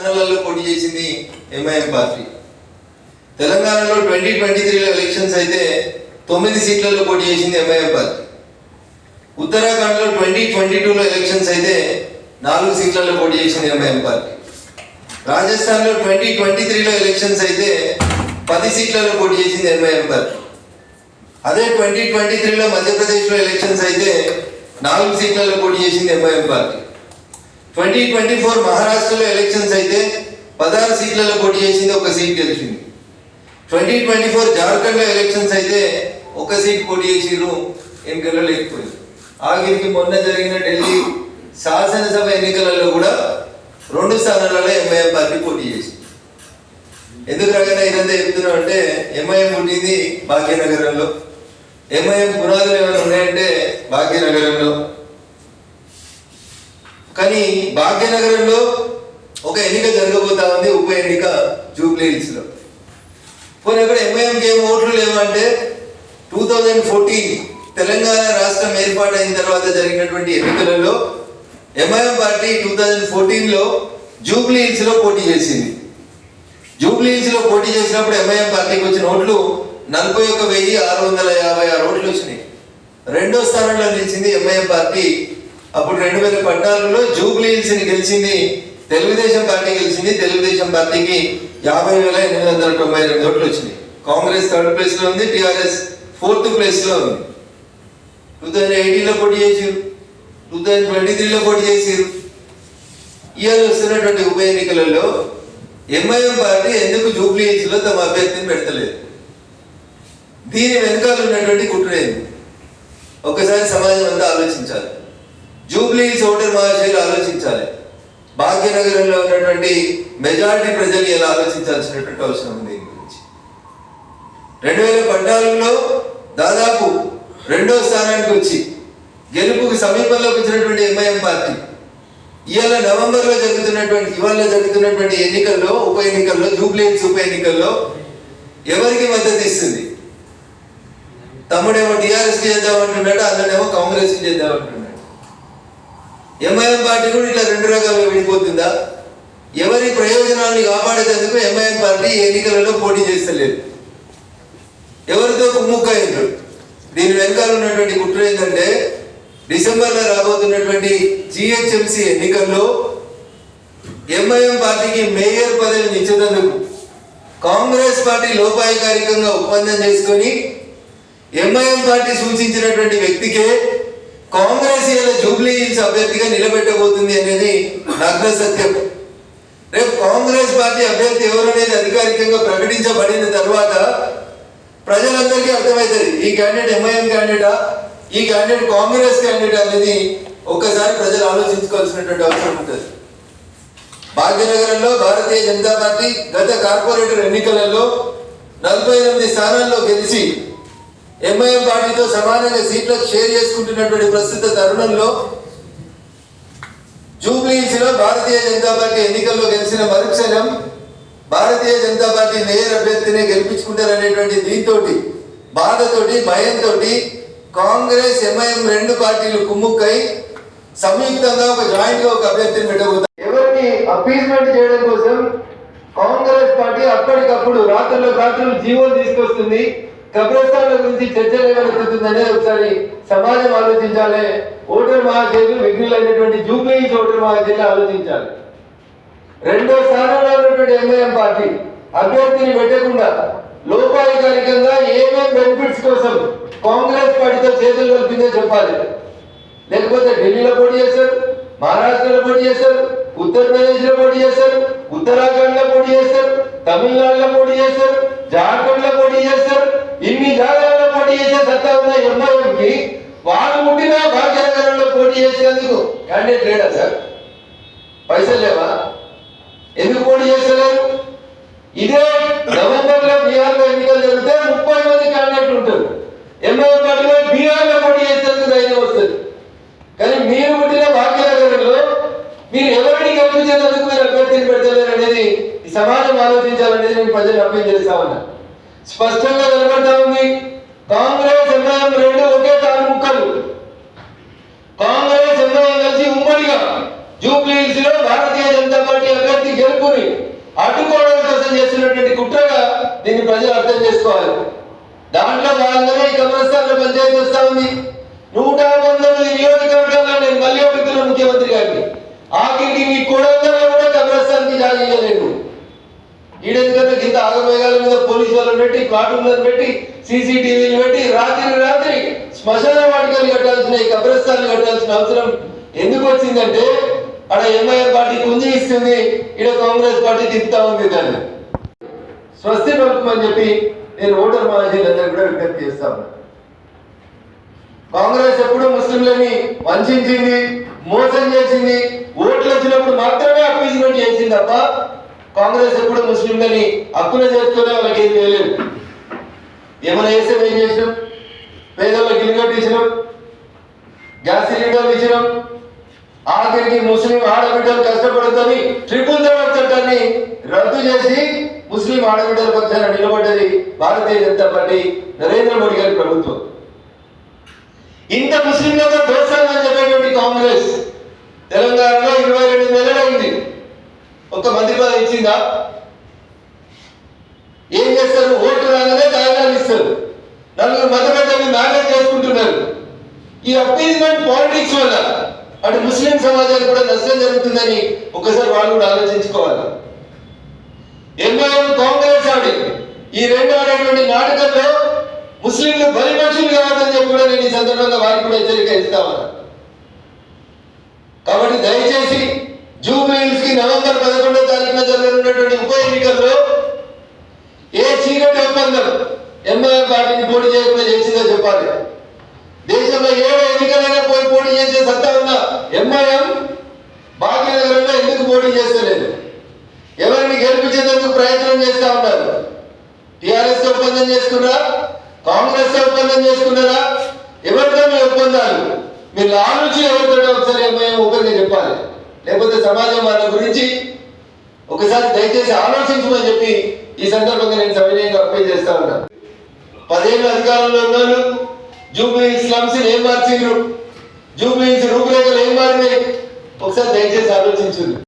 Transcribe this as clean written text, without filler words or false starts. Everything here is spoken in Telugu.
తెలంగాణలో పోటీ చేసింది ఎంఐఎం పార్టీ. తెలంగాణలో 2023లో ఎలక్షన్స్ అయితే 9 సీట్లలో పోటీ చేసింది ఎంఐఎం పార్టీ. ఉత్తరాఖండ్లో 2022లో ఎలక్షన్స్ అయితే 4 సీట్లలో పోటీ చేసింది ఎంఐఎం పార్టీ. రాజస్థాన్లో 2023లో ఎలక్షన్స్ అయితే 10 సీట్లలో పోటీ చేసింది ఎంఐఎం పార్టీ. అదే 2023లో మధ్యప్రదేశ్లో ఎలక్షన్స్ అయితే 4 సీట్లలో పోటీ చేసింది ఎంఐఎం పార్టీ. 2024 మహారాష్ట్రలో ఎలక్షన్స్ అయితే 16 సీట్లలో పోటీ చేసింది, 1 సీట్ గెలిచింది. 2024 జార్ఖండ్లో ఎలక్షన్స్ అయితే 1 సీట్ పోటీ చేసిర్రు, ఎన్నికల్లో లేకపోయింది. ఆఖరికి మొన్న జరిగిన ఢిల్లీ శాసనసభ ఎన్నికలలో కూడా 2 స్థానాలలో ఎంఐఎం పార్టీ పోటీ చేసింది. ఎందుకు రకంగా ఇదంతా చెప్తున్నాం అంటే, ఎంఐఎం పుట్టింది భాగ్యనగరంలో, ఎంఐఎం పునాదులు ఏమైనా ఉన్నాయంటే భాగ్యనగరంలో. కానీ భాగ్యనగరంలో ఒక ఎన్నిక జరగబోతా ఉంది, ఉప ఎన్నిక జూబ్లీ హిల్స్ లో. పోనీ అక్కడ ఎంఐఎంకి ఏం ఓట్లు లేవంటే 2014 తెలంగాణ రాష్ట్రం ఏర్పాటైన తర్వాత జరిగినటువంటి ఎన్నికలలో ఎంఐఎం పార్టీ 2014లో జూబ్లీ హిల్స్ లో పోటీ చేసింది. జూబ్లీ హిల్స్ లో పోటీ చేసినప్పుడు ఎంఐఎం పార్టీకి వచ్చిన ఓట్లు 41,656 ఓట్లు వచ్చినాయి. 2వ స్థానంలో నిలిచింది ఎంఐఎం పార్టీ. అప్పుడు 2014లో జూబ్లీ హిల్స్ ని గెలిచింది తెలుగుదేశం పార్టీ గెలిచింది. తెలుగుదేశం పార్టీకి 50,892 ఓట్లు వచ్చినాయి. కాంగ్రెస్ 3rd ప్లేస్ లో ఉంది, టిఆర్ఎస్ 4th ప్లేస్ లో ఉంది. 2018లో పోటీ చేసిరు, 2023లో పోటీ చేసిరు. ఇవాళ వస్తున్నటువంటి ఉప ఎన్నికలలో ఎంఐఎం పార్టీ ఎందుకు జూబ్లీ హిల్స్ లో తమ అభ్యర్థిని పెడతలేదు? దీని వెనకాల ఉన్నటువంటి కుట్రేది ఒక్కసారి సమాజం అంతా ఆలోచించాలి. జూబ్లీ హిల్స్ ఓటర్ మహాశయులు ఆలోచించాలి. భాగ్యనగరంలో ఉన్నటువంటి మెజారిటీ ప్రజలు ఇలా ఆలోచించాల్సినటువంటి అవసరం ఉంది. దీని గురించి 2014లో దాదాపు 2వ స్థానానికి వచ్చి గెలుపుకు సమీపంలోకి వచ్చినటువంటి ఎంఐఎం పార్టీ ఇవాళ నవంబర్లో జరుగుతున్నటువంటి ఎన్నికల్లో, ఉప ఎన్నికల్లో, జూబ్లీ హిల్స్ ఉప ఎన్నికల్లో ఎవరికి మద్దతు ఇస్తుంది? తమ్ముడేమో టీఆర్ఎస్కి చేద్దామంటున్నాడు, అతనేమో కాంగ్రెస్కి చేద్దామంటున్నాడు. ఎంఐఎం పార్టీ కూడా ఇట్లా 2 రకాలుగా విడిపోతుందా? ఎవరి ప్రయోజనాన్ని కాపాడేందుకు ఎంఐఎం పార్టీ ఎన్నికలలో పోటీ చేస్తలేదు. ఎవరితో కుమ్ముక్కయ్యారు? దీని వెనకాల ఉన్నటువంటి కుట్ర ఏంటంటే, డిసెంబర్లో రాబోతున్నటువంటి జిహెచ్ఎంసీ ఎన్నికల్లో ఎంఐఎం పార్టీకి మేయర్ పదవిని ఇచ్చేందుకు కాంగ్రెస్ పార్టీ లోపాయకారికంగా ఒప్పందం చేసుకొని ఎంఐఎం పార్టీ సూచించినటువంటి వ్యక్తికే కాంగ్రెస్ ఇలా జూబ్లీ హిల్స్ అభ్యర్థిగా నిలబెట్టబోతుంది అనేది నగ్న సత్యం. రేపు కాంగ్రెస్ పార్టీ అభ్యర్థి ఎవరనేది అధికారికంగా ప్రకటించబడిన తర్వాత ప్రజలందరికీ అర్థమవుతుంది, ఈ క్యాండిడేట్ ఎంఐఎం క్యాండిడేటా, ఈ క్యాండిడేట్ కాంగ్రెస్ క్యాండిడేట్ అనేది ఒక్కసారి ప్రజలు ఆలోచించుకోవాల్సినటువంటి అవసరం ఉంటుంది. భాగ్యనగరంలో భారతీయ జనతా పార్టీ గత కార్పొరేటర్ ఎన్నికలలో 48 స్థానాల్లో గెలిచి ఎంఐఎం పార్టీతో సమానంగా సీట్లకు షేర్ చేసుకుంటున్నటువంటి ప్రస్తుత తరుణంలో జూబ్లీ హిల్స్ లో భారతీయ జనతా పార్టీ ఎన్నికల్లో గెలిచిన మరుక్షణం భారతీయ జనతా పార్టీ మేయర్ అభ్యర్థిని గెలిపించుకుంటారనేటువంటి దీంతో బాధతోటి, భయంతో కాంగ్రెస్ ఎంఐఎం 2 పార్టీలు కుమ్ముక్కై సంయుక్తంగా ఒక జాయింట్ గా ఒక అభ్యర్థిని పెట్టబోతారు. ఎవరిని అపీస్మెంట్ చేయడం కోసం కాంగ్రెస్ పార్టీ అప్పటికప్పుడు రాత్రులు జీవోలు తీసుకొస్తుంది, కబ్రస్థాన్ల గురించి చర్చలు ఏమవుతుంది అనేది ఒకసారి సమాజం ఆలోచించాలి. ఓటర్ మహాశయులు, విఘ్నులైనటువంటి జూబ్లీ హిల్స్ ఓటర్ మహాశయులు ఆలోచించాలి. 2వ స్థానంలో ఉన్నటువంటి ఎంఐఎం పార్టీ అభ్యర్థిని పెట్టకుండా లోపాధికారికంగా ఏమేం బెనిఫిట్స్ కోసం కాంగ్రెస్ పార్టీతో చేతులు కలిపిందో చెప్పాలి. లేకపోతే ఢిల్లీలో పోటీ చేస్తారు, మహారాష్ట్రలో పోటీ చేస్తారు, ఉత్తరప్రదేశ్ లో పోటీ చేస్తారు, ఉత్తరాఖండ్ లో పోటీ చేస్తారు, తమిళనాడులో పోటీ చేస్తారు, జార్ఖండ్ లో పోటీ చేస్తారు. ఇన్ని జాగాలలో పోటీ చేసే సత్తా ఉన్న ఎంఐఎంకి వాళ్ళు పుట్టిన భాగ్యనగరంలో పోటీ చేసేందుకు క్యాండిడేట్ లేడా సార్? పైసలు లేవా? ఎందుకు పోటీ చేస్తలేరు? ఇదే నవంబర్లో బీహార్లో ఎన్నికలు జరిగితే 30 మంది క్యాండిడేట్లు ఉంటారు. ఎంఐఎం పార్టీలో బీహార్లో పోటీ చేసేందుకు ధైర్యం వస్తుంది. కానీ మీరు పుట్టిన భాగ్యనగరంలో మీరు ఎవరిని గెలిపించేందుకు మీరు అభ్యర్థిని పెడతలేరు అనేది ఈ సమాజం ఆలోచించాలనేది నేను ప్రజలు అప్పీల్ చేస్తా ఉన్నా. స్పష్టంగా కనబడతా ఉంది, కాంగ్రెస్ ఎంఐఎం 2 ఒకే తాను ముక్కలు. కాంగ్రెస్ ఎంఐఎం కలిసి ఉమ్మడిగా జూబ్లీహిల్స్ లో భారతీయ జనతా పార్టీ అభ్యర్థి గెలుపుని అడ్డుకోవడం కోసం చేస్తున్నటువంటి కుట్రగా దీన్ని ప్రజలు అర్థం చేసుకోవాలి. దాంట్లో భాగంగానే ఈ కబ్రస్థాన్లో పంచాయతీ వస్తా ఉంది. 119 నియోజకవర్గాల్లో నేను మళ్ళీ అడుగుతున్న ముఖ్యమంత్రి గారిని, ఆఖరికి మీ కొడంగల్లో కూడా కబ్రస్థాన్కి జారీ చేయలేదు. ఈడెందుకంటే ఇంత ఆగమేఘాల మీద పోలీసు వాళ్ళని పెట్టి, కార్టూన్లను పెట్టి, సీసీటీవీలు పెట్టి రాత్రి శ్మశాన వాటికలు కట్టాల్సిన, ఈ కబ్రస్థాన్లు కట్టాల్సిన అవసరం ఎందుకు వచ్చిందంటే అక్కడ ఎంఐఎం పార్టీ కుంజి ఇస్తుంది, ఇక్కడ కాంగ్రెస్ పార్టీ తిప్పుతా ఉంది. దాన్ని స్వస్తి పలుకుమని చెప్పి నేను ఓటర్ మహాశీలందరూ కూడా విజ్ఞప్తి చేస్తాను. కాంగ్రెస్ ఎప్పుడు ముస్లింలని వంచింది, మోసం చేసింది, ఓట్లు వచ్చినప్పుడు మాత్రమే అప్పీజ్మెంట్ చేసింది తప్ప కాంగ్రెస్ ఎప్పుడు ముస్లింలని హక్కున చేసుకునే వాళ్ళకి ఏం చేయలేదు. ఏమైనా చేస్తే ఏం చేసినాం? పేదలకు ఇల్లు కట్టించినాం, గ్యాస్ సిలిండర్లు ఇచ్చినాం, ఆఖరికి ముస్లిం ఆడబిడ్డలు కష్టపడుతుంది ట్రిపుల్ తలాక్ చట్టాన్ని రద్దు చేసి ముస్లిం ఆడబిడ్డల పక్షాన నిలబడ్డది భారతీయ జనతా పార్టీ, నరేంద్ర మోడీ గారి ప్రభుత్వం. ఇంత ముస్లింలతో దోస్తానని చెప్పేటువంటి కాంగ్రెస్ తెలంగాణలో 22 నెలలైంది, ఒక్క మంత్రి పదవి ఇచ్చిందా? ఏం చేస్తారు? ఓట్లు రాగానే కాగితాలు ఇస్తారు, 4 మతపెద్దల్ని మేనేజ్ చేసుకుంటున్నారు. ఈ అప్పీజ్మెంట్ పాలిటిక్స్ వల్ల అటు ముస్లిం సమాజానికి కూడా నష్టం జరుగుతుందని ఒకసారి వాళ్ళు కూడా ఆలోచించుకోవాలి. ఎంఐఎం కాంగ్రెస్ ఆడి ఈ రెండు ఆడేటువంటి నాటకంలో ముస్లింలు బలిపక్షులు కావద్దని చెప్పి కూడా నేను ఈ సందర్భంగా వారికి కూడా హెచ్చరిక ఇస్తామన్నా. కాబట్టి దయచేసి జూబ్లీహిల్స్ కి నవంబర్ 11వ తారీఖున జరగనున్నటువంటి ఉప ఎన్నికల్లో ఏ చీకటి ఒప్పందం ఎంఐఎం పార్టీని పోటీ చేయకుండా చేసిందో చెప్పాలి. దేశంలో 7 ఎన్నికలైనా పోటీ చేసే సత్తా ఉన్న ఎంఐఎం భాగ్యనగరంలో ఎందుకు పోటీ చేస్తలేదు? ఎవరిని గెలిపించేందుకు ప్రయత్నం చేస్తా ఉన్నారు? టిఆర్ఎస్ తో ఒప్పందం చేసుకున్నారా? కాంగ్రెస్ తో ఒప్పందం చేసుకున్నారా? ఎవరితో మీ ఒప్పందాలు? మీరు ఆలోచి ఎవరితో ఒకసారి ఎంఐఎం ఓపెన్గా చెప్పాలి. లేకపోతే సమాజం వాళ్ళ గురించి ఒకసారి దయచేసి ఆలోచించమని చెప్పి ఈ సందర్భంగా నేను సవినయంగా అప్పీల్ చేస్తా ఉన్నాను. 10 ఏళ్ళు అధికారంలో ఉన్నారు, జూబ్లీహిల్స్ స్లమ్స్ ఏం మార్చిండ్రు, జూబ్లీహిల్స్ రూపురేఖలు ఏం మారినాయి, ఒకసారి దయచేసి ఆలోచించండి.